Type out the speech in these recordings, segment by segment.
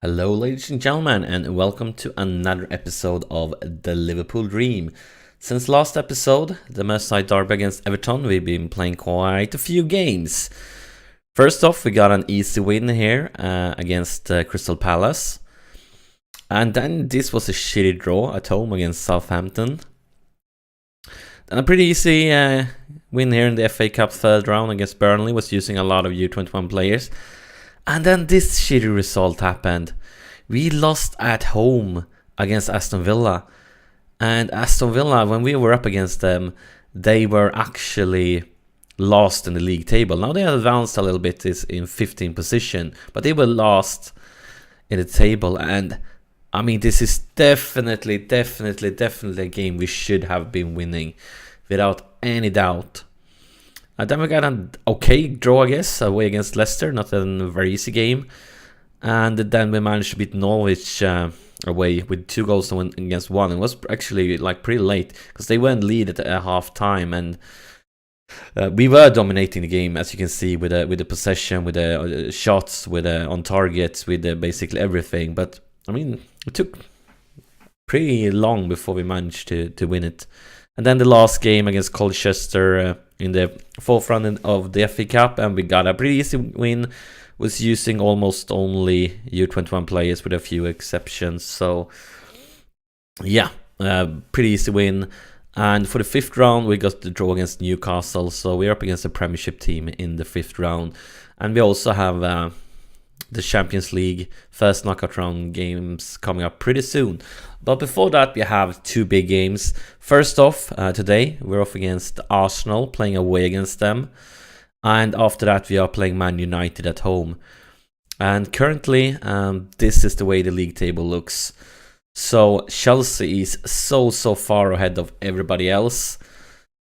Hello, ladies and gentlemen, and welcome to another episode of the Liverpool Dream. Since last episode, the Merseyside derby against Everton, we've been playing quite a few games. First off, we got an easy win here against Crystal Palace. And then this was a shitty draw at home against Southampton. Then a pretty easy win here in the FA Cup third round against Burnley, was using a lot of U21 players. And then this shitty result happened. We lost at home against Aston Villa. And Aston Villa, when we were up against them, they were actually lost in the league table. Now they have advanced a little bit in 15th position, but they were lost in the table. And I mean, this is definitely a game we should have been winning without any doubt. Then we got an okay draw, I guess, away against Leicester, not a very easy game. And then we managed to beat Norwich away with 2 goals against 1. It was actually like pretty late because they were in lead at half time, and we were dominating the game, as you can see, with the possession, with the shots, with on targets, with basically everything. But I mean, it took pretty long before we managed to win it. And then the last game against Colchester in the 4th round of the FA Cup, and we got a pretty easy win. Was using almost only U21 players with a few exceptions. So yeah, pretty easy win. And for the 5th round, we got the draw against Newcastle. So we're up against a Premiership team in the 5th round. And we also have the Champions League first knockout round games coming up pretty soon. But before that, we have 2 big games. First off, today we're off against Arsenal, playing away against them. And after that, we are playing Man United at home. And currently, this is the way the league table looks. So Chelsea is so far ahead of everybody else,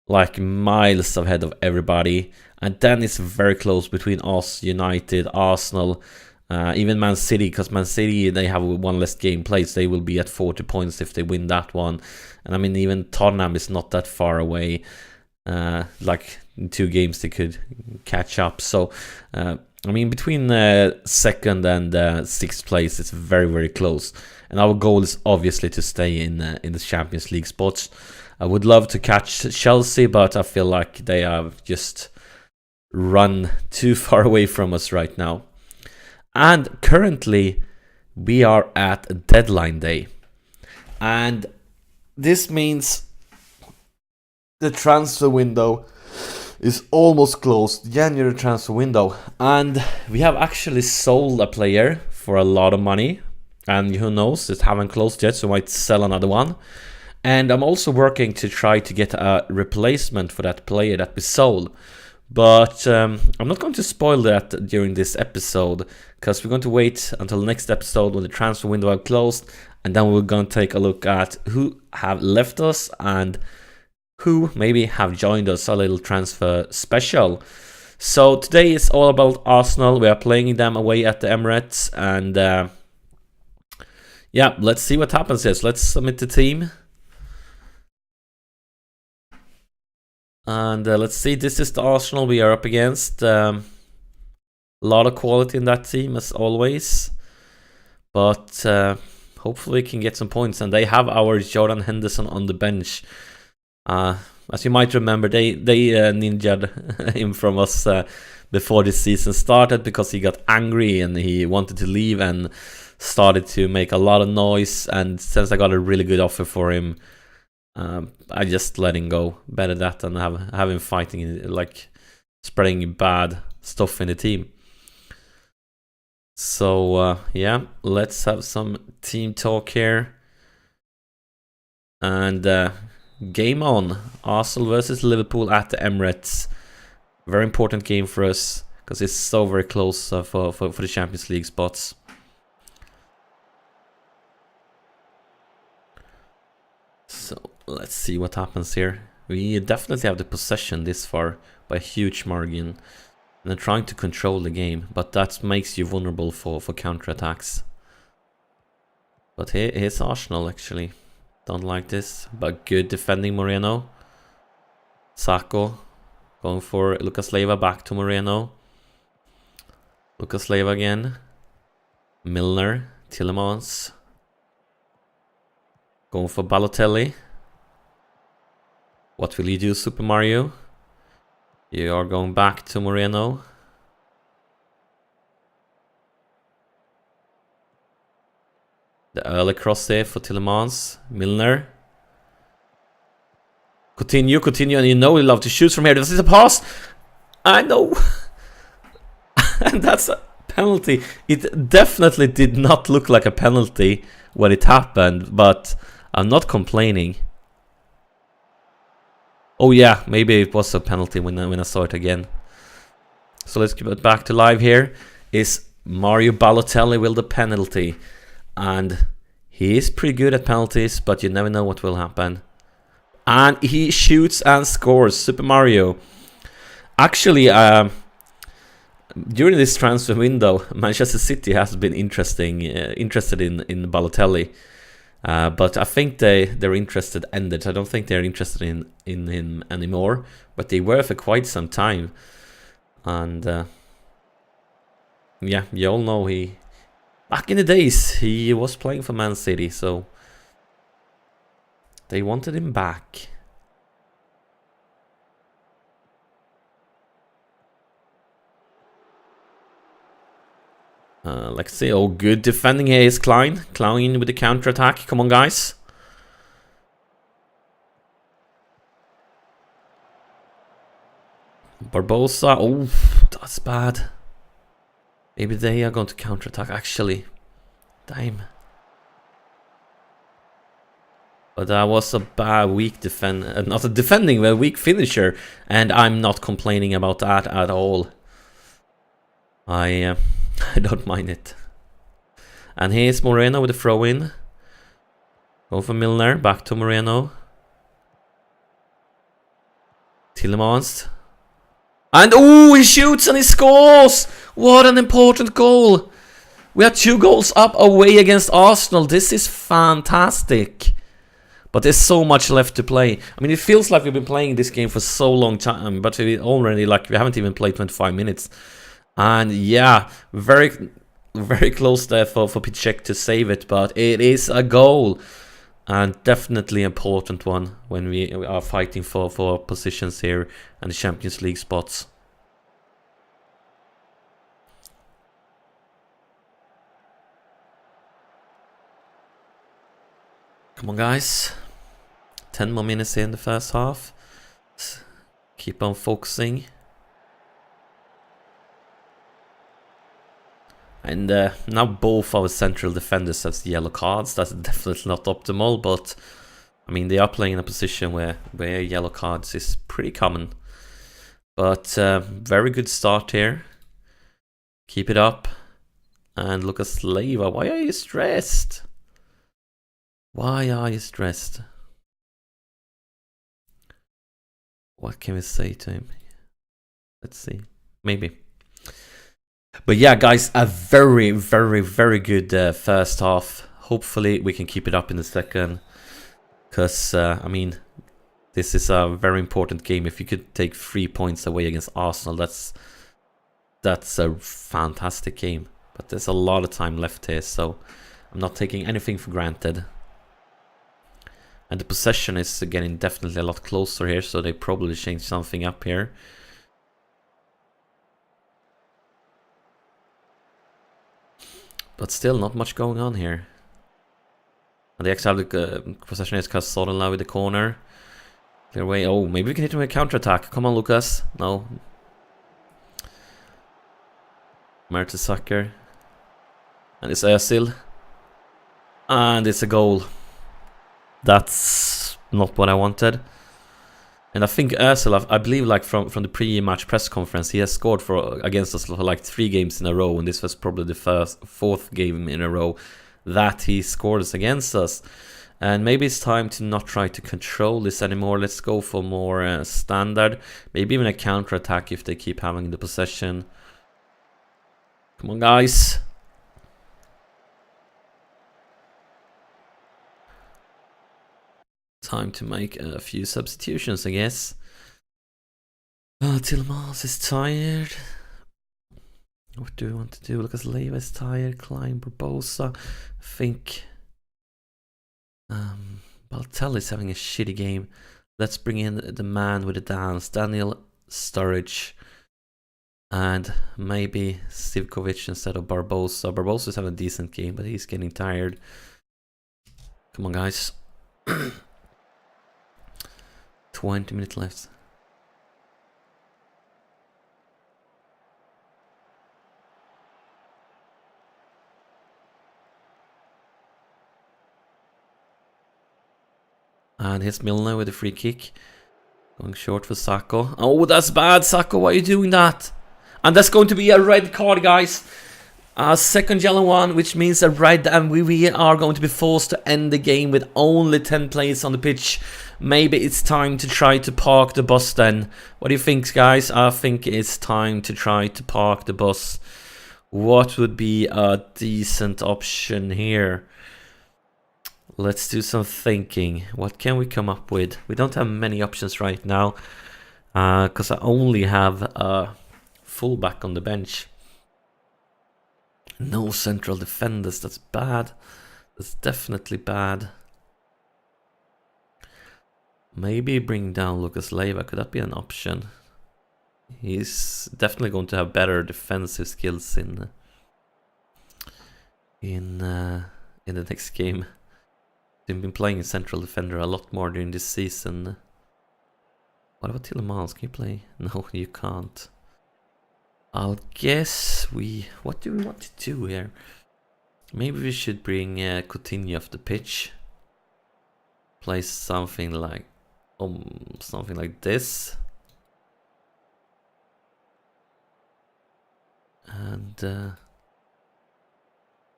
like miles ahead of everybody. And then it's very close between us, United, Arsenal, even Man City, because Man City, they have 1 less game played, so they will be at 40 points if they win that one. And I mean, even Tottenham is not that far away. Like in 2 games they could catch up. So I mean, between 2nd and 6th place, it's very close. And our goal is obviously to stay in the Champions League spots. I would love to catch Chelsea, but I feel like they have just run too far away from us right now. And currently we are at deadline day, and this means the transfer window is almost closed, January transfer window, and we have actually sold a player for a lot of money, and who knows, it haven't closed yet, so I might sell another one. And I'm also working to try to get a replacement for that player that we sold, but I'm not going to spoil that during this episode, because we're going to wait until the next episode when the transfer window is closed, and then we're going to take a look at who have left us and who maybe have joined us, a little transfer special. So today is all about Arsenal. We are playing them away at the Emirates, and yeah, let's see what happens here. So let's submit the team. And let's see, this is the Arsenal we are up against. A lot of quality in that team, as always. But hopefully we can get some points. And they have our Jordan Henderson on the bench. As you might remember, they ninja'd him from us before this season started, because he got angry and he wanted to leave and started to make a lot of noise. And since I got a really good offer for him, I just let him go. Better that than have him fighting, like spreading bad stuff in the team. So yeah, let's have some team talk here. And game on. Arsenal versus Liverpool at the Emirates. Very important game for us, because it's so very close for the Champions League spots. So let's see what happens here. We definitely have the possession this far by a huge margin, and they're trying to control the game, but that makes you vulnerable for counter-attacks. But here's Arsenal, actually. Don't like this, but good defending. Moreno. Sacco going for Lucas Leiva, back to Moreno. Lucas Leiva again. Milner Tillemans. Going for Balotelli. What will you do, Super Mario? You are going back to Moreno. The early cross there for Tillemans. Milner. Continue, and you know we love to shoot from here. This is a pass. I know. And that's a penalty. It definitely did not look like a penalty when it happened, but I'm not complaining. Oh yeah, maybe it was a penalty when I saw it again. So let's give it back to live here. Is Mario Balotelli will the penalty. And he is pretty good at penalties, but you never know what will happen. And he shoots and scores. Super Mario. Actually, during this transfer window, Manchester City has been interested in Balotelli. But I think their interest ended. I don't think they're interested in him anymore. But they were for quite some time. And yeah, you all know back in the days, he was playing for Man City, so they wanted him back. Let's see. Oh, good defending here is Klein. Klein with the counter-attack. Come on, guys. Barbosa. Oh, that's bad. Maybe they are going to counter-attack, actually. Damn. But that was a bad, weak not a defending, but a weak finisher. And I'm not complaining about that at all. I don't mind it. And here's Moreno with a throw-in. Go for Milner. Back to Moreno. Tillemans. And oh, he shoots and he scores! What an important goal! We are 2 goals up away against Arsenal. This is fantastic. But there's so much left to play. I mean, it feels like we've been playing this game for so long time, but we already we haven't even played 25 minutes. And yeah, very, very close there for Piszczek to save it, but it is a goal. And definitely an important one when we are fighting for positions here and the Champions League spots. Come on, guys. 10 more minutes here in the first half. Keep on focusing. And now both our central defenders have yellow cards. That's definitely not optimal, but I mean, they are playing in a position where yellow cards is pretty common. But very good start here. Keep it up. And Lucas Leiva, why are you stressed? Why are you stressed? What can we say to him? Let's see. Maybe. But yeah, guys, a very, very, very good first half. Hopefully, we can keep it up in the second. Because, I mean, this is a very important game. If you could take 3 points away against Arsenal, that's a fantastic game. But there's a lot of time left here, so I'm not taking anything for granted. And the possession is getting definitely a lot closer here, so they probably changed something up here. But still, not much going on here. And they actually have the possession is Cazorla now with the corner. Clear away. Oh, maybe we can hit him with a counter-attack. Come on, Lucas. No. Mertesacker. And it's Özil. And it's a goal. That's not what I wanted. And I think Özil, I believe, like from the pre-match press conference, he has scored against us for like 3 games in a row, and this was probably the 4th game in a row that he scores against us. And maybe it's time to not try to control this anymore. Let's go for more standard, maybe even a counter-attack if they keep having the possession. Come on, guys. Time to make a few substitutions, I guess. Oh, Tillemans is tired. What do we want to do? Lucas Leiva is tired. Klein, Barbosa. I think Baltelli's having a shitty game. Let's bring in the man with the dance, Daniel Sturridge. And maybe Sivkovic instead of Barbosa. Barbosa's having a decent game, but he's getting tired. Come on, guys. 20 minutes left. And here's Milner with a free kick. Going short for Sacco. Oh, that's bad, Sacco. Why are you doing that? And that's going to be a red card, guys. A second yellow one, which means a red. And we are going to be forced to end the game with only 10 players on the pitch. Maybe it's time to try to park the bus then. What do you think, guys? I think it's time to try to park the bus. What would be a decent option here? Let's do some thinking. What can we come up with? We don't have many options right now. Because I only have a fullback on the bench. No central defenders. That's bad. That's definitely bad. Maybe bring down Lucas Leiva. Could that be an option? He's definitely going to have better defensive skills in the next game. They've been playing a central defender a lot more during this season. What about Tillemans? Can you play? No, you can't. I'll guess what do we want to do here? Maybe we should bring Coutinho off the pitch. Play something like this. And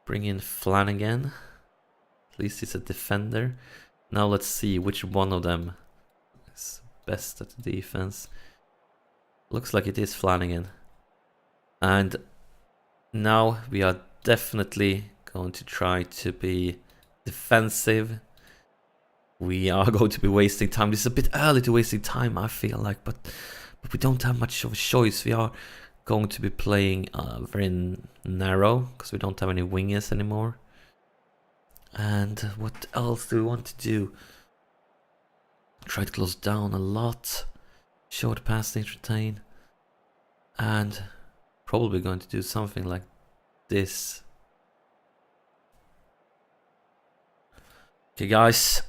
bring in Flanagan. At least he's a defender. Now let's see which one of them is best at the defense. Looks like it is Flanagan. And now we are definitely going to try to be defensive. We are going to be wasting time. This is a bit early to wasting time, I feel like, but we don't have much of a choice. We are going to be playing very narrow because we don't have any wingers anymore. And what else do we want to do? Try to close down a lot. Short passing, retain. And probably going to do something like this. Okay, guys.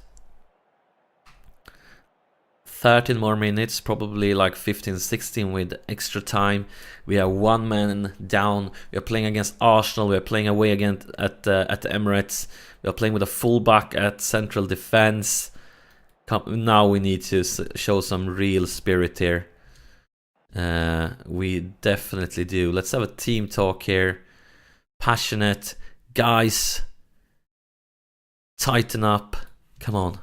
13 more minutes, probably like 15, 16 with extra time. We are one man down. We are playing against Arsenal. We are playing away again at the Emirates. We are playing with a fullback at central defense. Now we need to show some real spirit here. We definitely do. Let's have a team talk here. Passionate. Guys, tighten up. Come on.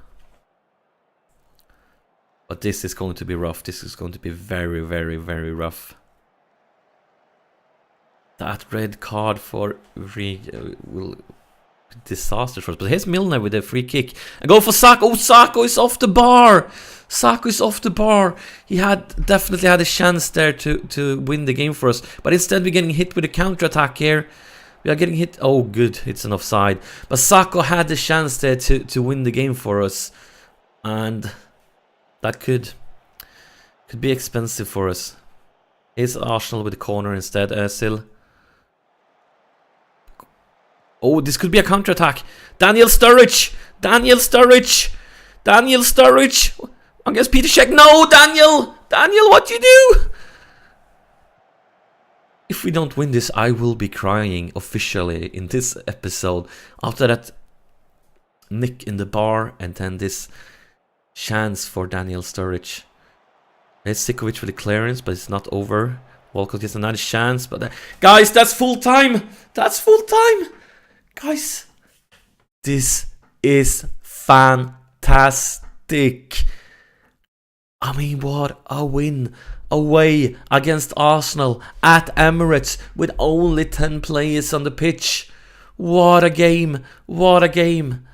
But this is going to be rough. This is going to be very, very, very rough. That red card for will be disastrous for us. But here's Milner with a free kick. And go for Sacco. Oh, Sacco is off the bar. Sacco is off the bar. He definitely had a chance there to win the game for us. But instead we're getting hit with a counter-attack here. We are getting hit. Oh, good. It's an offside. But Sacco had the chance there to win the game for us. And that could be expensive for us. Here's Arsenal with the corner instead, Özil. Oh, this could be a counter-attack. Daniel Sturridge! Daniel Sturridge! Daniel Sturridge! Against Peter Cech. No, Daniel! Daniel, what you do? If we don't win this, I will be crying officially in this episode. After that nick in the bar and then this chance for Daniel Sturridge. There's Sikovic with the clearance, but it's not over. Walcott gets another chance, but guys, that's full time. That's full time, guys. This is fantastic. I mean, what a win away against Arsenal at Emirates with only 10 players on the pitch. What a game! What a game!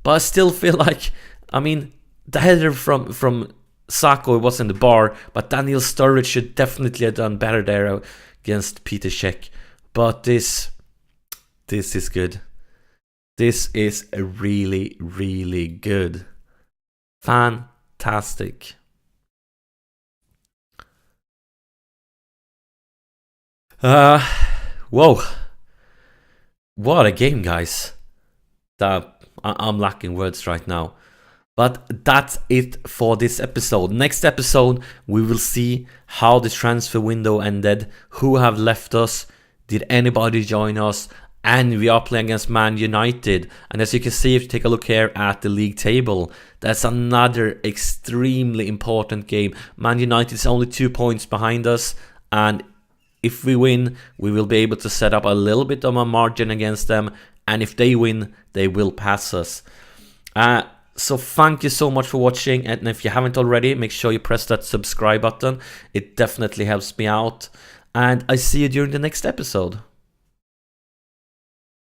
But I still feel like, I mean, the header from Sacco was in the bar, but Daniel Sturridge should definitely have done better there against Peter Cech. But this is good. This is really, really good. Fantastic. Whoa. What a game, guys. I'm lacking words right now. But that's it for this episode. Next episode, we will see how the transfer window ended, who have left us, did anybody join us, and we are playing against Man United. And as you can see, if you take a look here at the league table, that's another extremely important game. Man United is only 2 points behind us, and if we win, we will be able to set up a little bit of a margin against them, and if they win, they will pass us. So thank you so much for watching, and if you haven't already, make sure you press that subscribe button. It definitely helps me out, and I see you during the next episode.